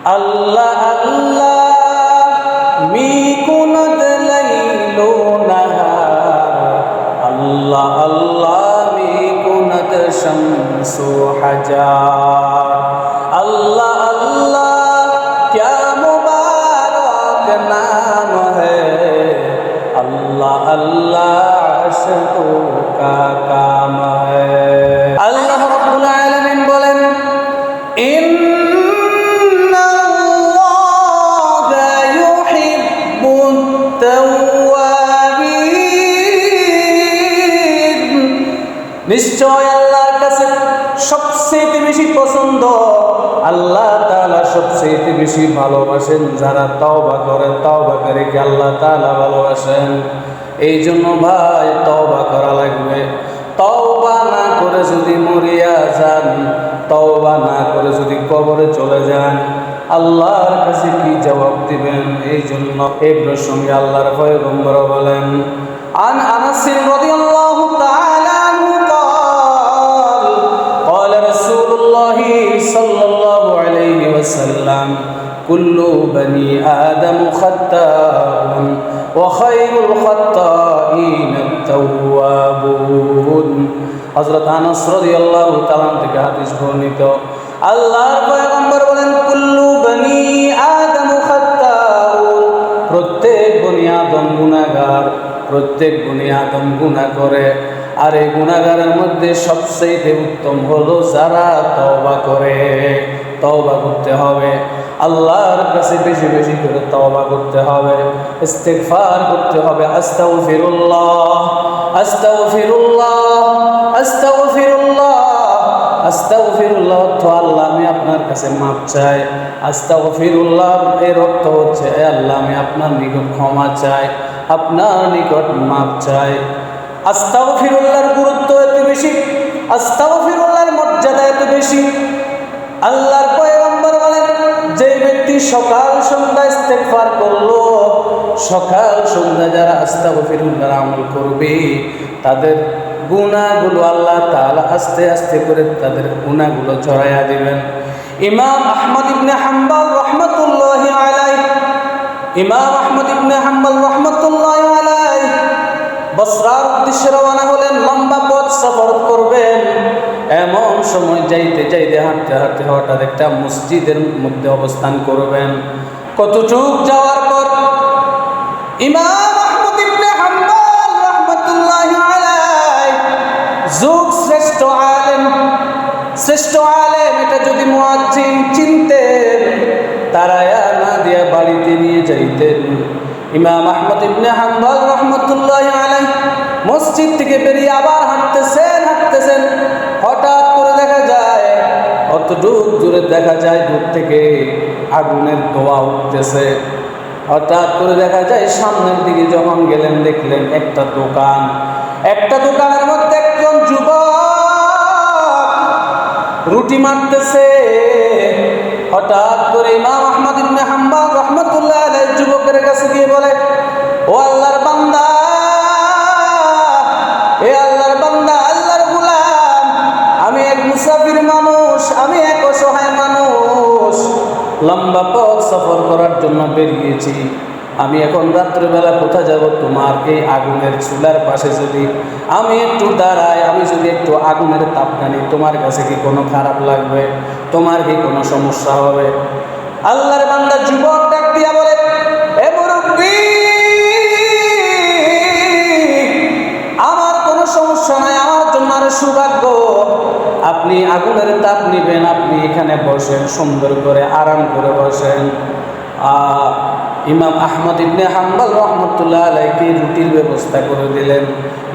আল্লাহ আল্লাহ মিকুনাত লাইলু নাহার, আল্লাহ আল্লাহ মিকুনাত শামসু হাজার। আল্লাহ আল্লাহ ক্যা মুবারক নাম হ্যায়, আল্লাহ আল্লাহ আশকো কা কাম হ্যায়। আল্লাহ রাব্বুল আলামিন বলেন, ইন্নাল্লাহা ইউহিব্বুত তাওয়াবিন, নিশ্চয় আল্লাহর কাছে সবচেয়ে বেশি পছন্দ, আল্লাহ তাআলা সবচেয়ে বেশি ভালোবাসেন যারা তওবা করে। তওবাকারীকে আল্লাহ তাআলা ভালোবাসেন। এই জন্য ভাই তওবা করা লাগবে। তওবা না করে যদি মরিয়া যান, তওবা না করে যদি কবরে চলে যান, আল্লাহর কাছে কি জবাব দিবেন? এই জন্য এই প্রসঙ্গে আল্লাহর পয়গম্বর বলেন, আন আনাস রাদিয়াল্লাহু তাআলা আনহু قال قال رسول الله صلى الله عليه وسلم كل بني آدم خطاء وخير الخطائين التوابون। হযরত আনাস রাদিয়াল্লাহু তাআলা থেকে হাদিস বর্ণিত, আল্লাহর পয়গম্বর বলেন, কুল্লু বনি আদম খাত্তাউন, প্রত্যেক বনি আদম গুনাহগার, প্রত্যেক বনি আদম গুনাহ করে। আর এই গুনাহগারের মধ্যে সবচেয়ে উত্তম হলো যারা তওবা করে। তওবা করতে হবে, আল্লাহর কাছে বেশি বেশি করে তওবা করতে হবে, ইস্তিগফার করতে হবে। আস্তাগফিরুল্লাহ আস্তাগফিরুল্লাহ আস্তাগফিরুল্লাহ আস্তাগফিরুল্লাহ অর্থ আল্লাহ আমি আপনার কাছে মাপ চাই। আস্তাগফিরুল্লাহ এর অর্থ হচ্ছে আল্লাহ আমি আপনার নিকট ক্ষমা চাই, আপনার নিকট মাপ চাই। আস্তাগফিরুল্লাহর গুরুত্ব এত বেশি, আস্তাগফিরুল্লাহর মর্যাদা এত বেশি। আল্লাহর পয়গম্বর বলেন, যে ব্যক্তি সকাল সন্ধ্যা ইস্তেগফার করলো, সকাল সন্ধ্যা যারা আস্তাগফিরুল্লাহর আমল করবে, তাদের গুনাহগুলো আল্লাহ তাআলা আস্তে আস্তে করে তাদের গুনাহগুলো ঝরাইয়া দিবেন। ইমাম আহমদ ইবনে হাম্বল রাহমাতুল্লাহি আলাইহি, ইমাম আহমদ ইবনে হাম্বল রাহমাতুল্লাহি আলাইহি বসরার উদ্দেশ্যে রওনা হলেন। লম্বা পথ সফর করবেন, এমন সময় যাইতে যাইতে হাঁটতে হাঁটতে হঠাৎ একটা মসজিদের মধ্যে অবস্থান করবেন। কতটুক যাওয়ার পর ইমাম আহমদ ইবনে হাম্বল রাহমাতুল্লাহি আলাইহি, যুগ শ্রেষ্ঠ আলেম, শ্রেষ্ঠ আলেম এটা যদি মুয়াজ্জিন চিনতেন, তারায়া না দিয়া বাড়িতে নিয়ে যাইতেন। ইমাম আহমদ ইবনে হাম্বল রাহমাতুল্লাহি আলাইহি মসজিদ থেকে বেরিয়ে আবার হাঁটতেছেন। হঠাৎ করে দেখা যায়, অতটুক দূরে দেখা যায় দূর থেকে আগুনের ধোঁয়া উঠতেছে। হঠাৎ করে দেখা যায় সামনের দিকে যখন গেলেন, দেখলেন একটা দোকান, একটা দোকানের মধ্যে একজন যুবক রুটি মারতেছে। হঠাৎ করে ইমাম আহমদ ইবনে হাম্বল রাহমাতুল্লাহি আলাইহি যুবকের কাছে গিয়ে বলে, ও আল্লাহর বান্দা, এ আল্লাহর বান্দা, আল্লাহর গোলাম, আমি এক মুসাফির মানুষ, আমি এক অসহায় মানুষ, লম্বা পথ সফর করার জন্য বেরিয়েছি। আমি এখন রাত্রিবেলা কোথায় যাব? তোমার এই আগুনের চুলার পাশে যদি আমি একটু দাঁড়াই, আমি যদি একটু আগুনের তাপ টানি, তোমার কাছে কি কোনো খারাপ লাগবে? তোমার কি কোনো সমস্যা হবে? আল্লাহর বান্দা যুবক ডাক দিয়া বলে, এ মুরব্বি, আমার কোনো সমস্যা নাই, আমার জন্য আর সৌভাগ্য। আপনি আগুনের তাপ নিবেন, আপনি এখানে বসেন, সুন্দর করে আরাম করে বসেন। ইমাম আহমদ ইবনে হাম্বল রাহমাতুল্লাহি আলাইহি রুটির ব্যবস্থা করে দিলেন।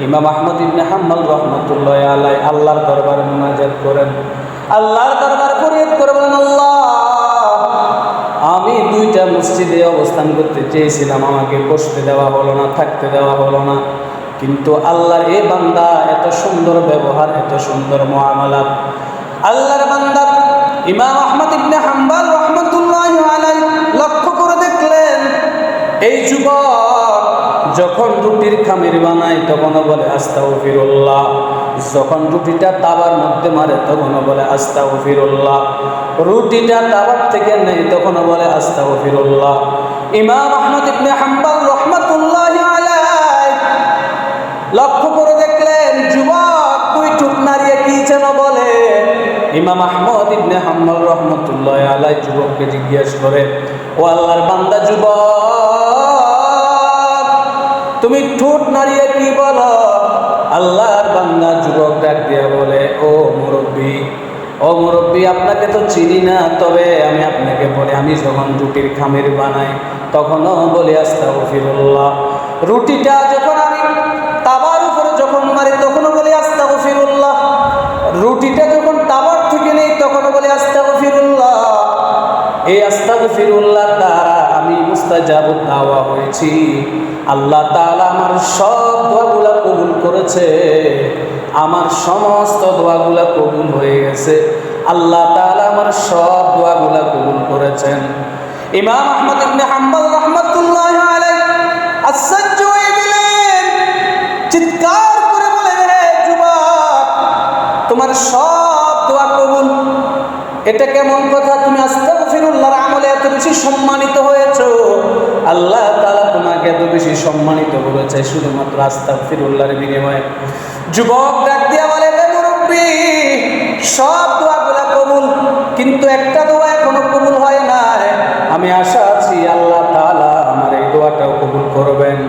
ইমাম আহমদ ইবনে হাম্বল রাহমাতুল্লাহি আলাইহি আল্লাহর দরবারে মুনাজাত করেন, আল্লাহর দরবারে ফরিয়াদ করে বলেন, আল্লাহ, আমি দুইটা মসজিদে অবস্থান করতে চেয়েছিলাম, আমাকে বসতে দেওয়া হলো না, থাকতে দেওয়া হলো না, কিন্তু আল্লাহর এই বান্দা এত সুন্দর ব্যবহার, এত সুন্দর মুআমালাত। আল্লাহর বান্দা ইমাম আহমদ ইবনে হাম্বল রাহমাতুল্লাহি আলাইহি লক্ষ্য করে দেখলেন, এই যুবক যখন রুটির খামির বানায় তখনও বলে আস্তাগফিরুল্লাহ, যখন রুটিটা তাওয়ার মধ্যে মারে তখনও বলে আস্তাগফিরুল্লাহ। রুটিটা তাওয়ার থেকে নেই তখনও বলে আস্তাগফিরুল্লাহ। ইমাম আহমদ ইবনে হাম্বল রাহমাতুল্লাহি আলাইহি লক্ষ্য করে দেখলেন যুবক দুই ঠোঁট নাড়িয়ে কি যেন বলে। ইমাম আহমদ ইবনে হাম্বল রাহমাতুল্লাহি আলাইহি যুবককে জিজ্ঞেস করে, ও আল্লাহর বান্দা যুবক, তুমি ঠোঁট নাড়িয়ে কি বলো? আল্লাহর বান্দা যুবক ডাক দিয়ে বলে, ও মুরব্বী, আপনাকে তো চিনি না, তবে আমি আপনাকে বলি, আমি যখন রুটির খামির বানাই তখনও বলি আস্তাগফিরুল্লাহ। রুটিটা যখন আমি তাওয়ার উপরে যখন মারি তখনও বলি আস্তাগফিরুল্লাহ। রুটিটা যখন তাওয়ার থেকে নেই তখনও বলি আস্তাগফিরুল্লাহ। এই আস্তাগফিরুল্লাহ দ্বারা আমি মুস্তাজাবুদ দাওয়া হয়েছি। আল্লাহ তাআলা আমার সব দোয়াগুলা কবুল করেছে, আমার সমস্ত দোয়াগুলা কবুল হয়ে গেছে। আল্লাহ তাআলা আমার সব দোয়াগুলা কবুল করেছেন। ইমাম আহমদ ইবনে হাম্বল রাহমাতুল্লাহি আলাইহি আশ্চর্য হয়ে গেলেন, চিৎকার করে বলেন, হে যুবক, তোমার সব দোয়া কবুল। এটা কেমন কথা? তুমি আস্তাগফিরুল্লাহর আমলে এত বেশি সম্মানিত হয়েছো, আল্লাহ তাআলা তোমাকে এত বেশি সম্মানিত করেছে শুধুমাত্র আস্তাগফিরুল্লাহর বিনিময়ে। যুবক ডাক দিয়া বলে, হে মুরব্বী, সব দোয়াগুলা কবুল, কিন্তু একটা দোয়া এখনো কবুল হয় নাই। আমি আশা আছি আল্লাহ তাআলা আমার এই দোয়াটাও কবুল করবেন।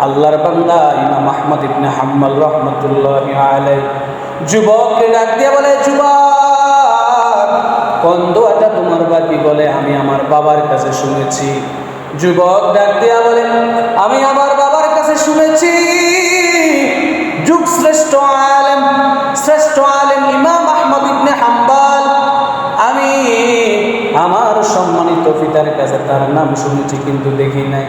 আল্লাহর বান্দা ইমাম আহমদ ইবনে হাম্বল রাহমাতুল্লাহি আলাইহি যুবককে ডাক দিয়া বলে, যুবক, কোন দোয়াটা তোমার বাকি? বলে, আমি আমার বাবার কাছে শুনেছি। যুবক ডাক দিয়া বলে, আমি আমার বাবার কাছে শুনেছি যুগ শ্রেষ্ঠ আলেম ইমাম আহমদ ইবনে হাম্বল, আমি আমার সম্মানিত পিতার কাছে তার নাম শুনেছি কিন্তু দেখি নাই।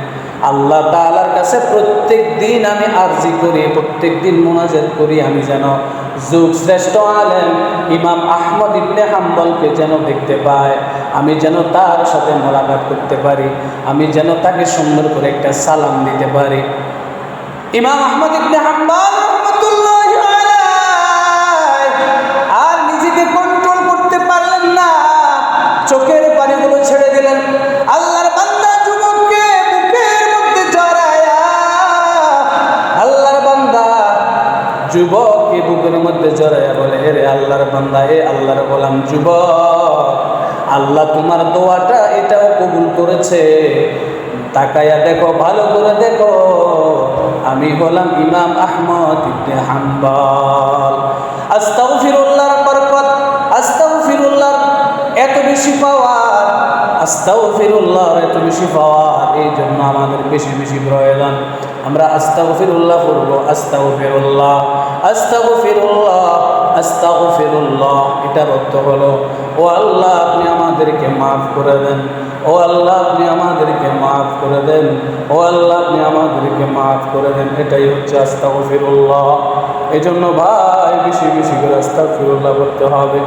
আল্লাহ তাআলার কাছে প্রত্যেক দিন আমি আরজি করি, প্রত্যেক দিন মুনাজাত করি, আমি যেন যুগ শ্রেষ্ঠ আলেম ইমাম আহমদ ইবনে হাম্বলকে যেন দেখতে পাই, আমি যেন তার সাথে মোলাকাত করতে পারি, আমি যেন তাকে সুন্দর করে একটা সালাম দিতে পারি। ইমাম আহমদ ইবনে হাম্বল রাহমাতুল্লাহি আলাইহি আর নিজেকে কন্ট্রোল করতে পারলেন না, চোখের পানিগুলো ছেড়ে দিলেন। আল্লাহর বান্দা যুবককে বুকের মধ্যে জড়ায়া, আল্লাহর বান্দা যুবককে বুকের মধ্যে জড়ায়া বলে, রে আল্লাহর বান্দা, হে আল্লাহর গোলাম যুবক, আল্লাহ তোমার দোয়াটা এটাও কবুল করেছে। তাকায়া দেখো, ভালো করে দেখো, আমি হলাম ইমাম আহমদ ইবনে হাম্বল। আস্তাগফিরুল্লাহর বরকত, আস্তাগফিরুল্লাহ এত বেশি পাওয়ার, আস্তাগফিরুল্লাহর এত বেশি পাওয়ার, এই জন্য আমাদের বেশি বেশি প্রয়োজন আমরা আস্তাগফিরুল্লাহ পড়ব। আস্তাগফিরুল্লাহ, আস্তাগফিরুল্লাহ, আস্তাগফিরুল্লাহ। এটার অর্থ হলো, ও আল্লাহ আপনি আমাদেরকে মাফ করে দেন, ও আল্লাহ আপনি আমাদেরকে মাফ করে দেন, ও আল্লাহ আপনি আমাদেরকে মাফ করে দেন। এটাই হচ্ছে আস্তাগফিরুল্লাহ। এই জন্য ভাই বেশি বেশি করে আস্তাগফিরুল্লাহ করতে হবে।